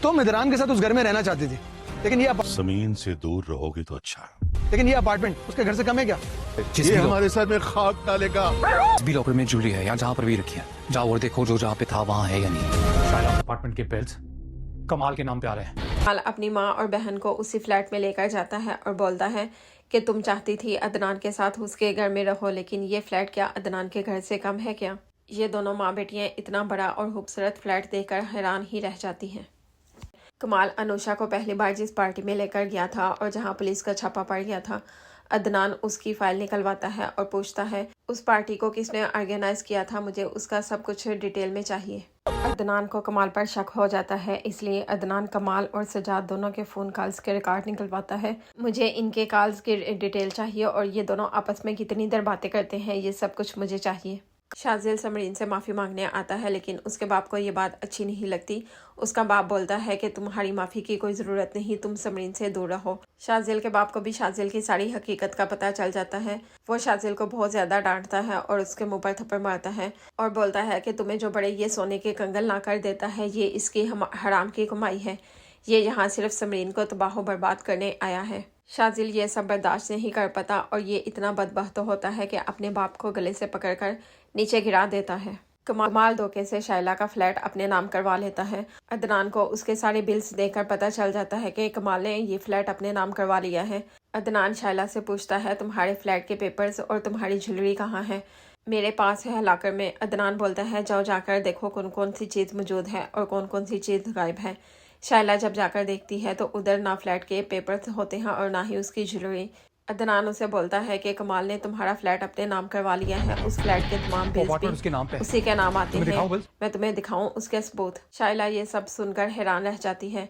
तुम इदरान के साथ उस घर में रहना चाहती थी, लेकिन जमीन से दूर रहोगे तो अच्छा। लेकिन ये अपार्टमेंट उसके घर से कम है क्या? ये हमारे सर में खाक डालेगा। भी लॉकर में ज्वेलरी है, यहाँ जहाँ पर भी रखी है, जाओ और देखो जो जहाँ पे था वहाँ है या नहीं। शायद अपार्टमेंट के बिल्स कमाल के नाम पे आ रहे हैं। कमाल अपनी माँ और बहन को उसी फ्लैट में लेकर जाता है और बोलता है कि तुम चाहती थी अदनान के साथ उसके घर में रहो, लेकिन ये फ्लैट क्या अदनान के घर से कम है क्या? ये दोनों माँ बेटियाँ इतना बड़ा और खूबसूरत फ्लैट देखकर हैरान ही रह जाती हैं। कमाल अनुषा को पहली बार जिस पार्टी में लेकर गया था और जहाँ पुलिस का छापा पड़ गया था, अदनान उसकी फाइल निकलवाता है और पूछता है उस पार्टी को किसने ऑर्गेनाइज किया था, मुझे उसका सब कुछ डिटेल में चाहिए। अदनान को कमाल पर शक हो जाता है, इसलिए अदनान कमाल और सजाद दोनों के फ़ोन कॉल्स के रिकॉर्ड निकलवाता है। मुझे इनके कॉल्स की डिटेल चाहिए और ये दोनों आपस में कितनी देर बातें करते हैं, ये सब कुछ मुझे चाहिए। शाजिल समरीन से माफ़ी मांगने आता है, लेकिन उसके बाप को ये बात अच्छी नहीं लगती। उसका बाप बोलता है कि तुम्हारी माफ़ी की कोई ज़रूरत नहीं, तुम समरीन से दूर रहो। शाजिल के बाप को भी शाजिल की सारी हकीकत का पता चल जाता है। वो शाजिल को बहुत ज़्यादा डांटता है और उसके मुंह पर थप्पड़ मारता है और बोलता है कि तुम्हें जो बड़े ये सोने के कंगन ला कर देता है, ये इसकी हराम की कमाई है। ये यहाँ सिर्फ समरीन को तबाह बर्बाद करने आया है। शाजिल ये सब बर्दाश्त नहीं कर पाता और ये इतना बदबख्त होता है कि अपने बाप को गले से पकड़कर नीचे गिरा देता है। कमाल धोखे से शाइला का फ्लैट अपने नाम करवा लेता है। अदनान को उसके सारे बिल्स देखकर पता चल जाता है कि कमाल ने ये फ्लैट अपने नाम करवा लिया है। अदनान शाइला से पूछता है तुम्हारे फ्लैट के पेपर्स और तुम्हारी ज्वेलरी कहाँ है? मेरे पास है लॉकर में। अदनान बोलता है जाओ जाकर देखो कौन कौन सी चीज़ मौजूद है और कौन कौन सी चीज़ गायब है। शाइला जब जाकर देखती है तो उधर ना फ्लैट के पेपर्स होते हैं और ना ही उसकी ज्वेलरी। अदनान उसे बोलता है कि कमाल ने तुम्हारा फ्लैट अपने नाम करवा लिया है, उस फ्लैट के तमाम बिल्स भी उसी के नाम आते हैं। मैं तुम्हें दिखाऊं उसके सबूत। शाइला ये सब सुनकर हैरान रह जाती है।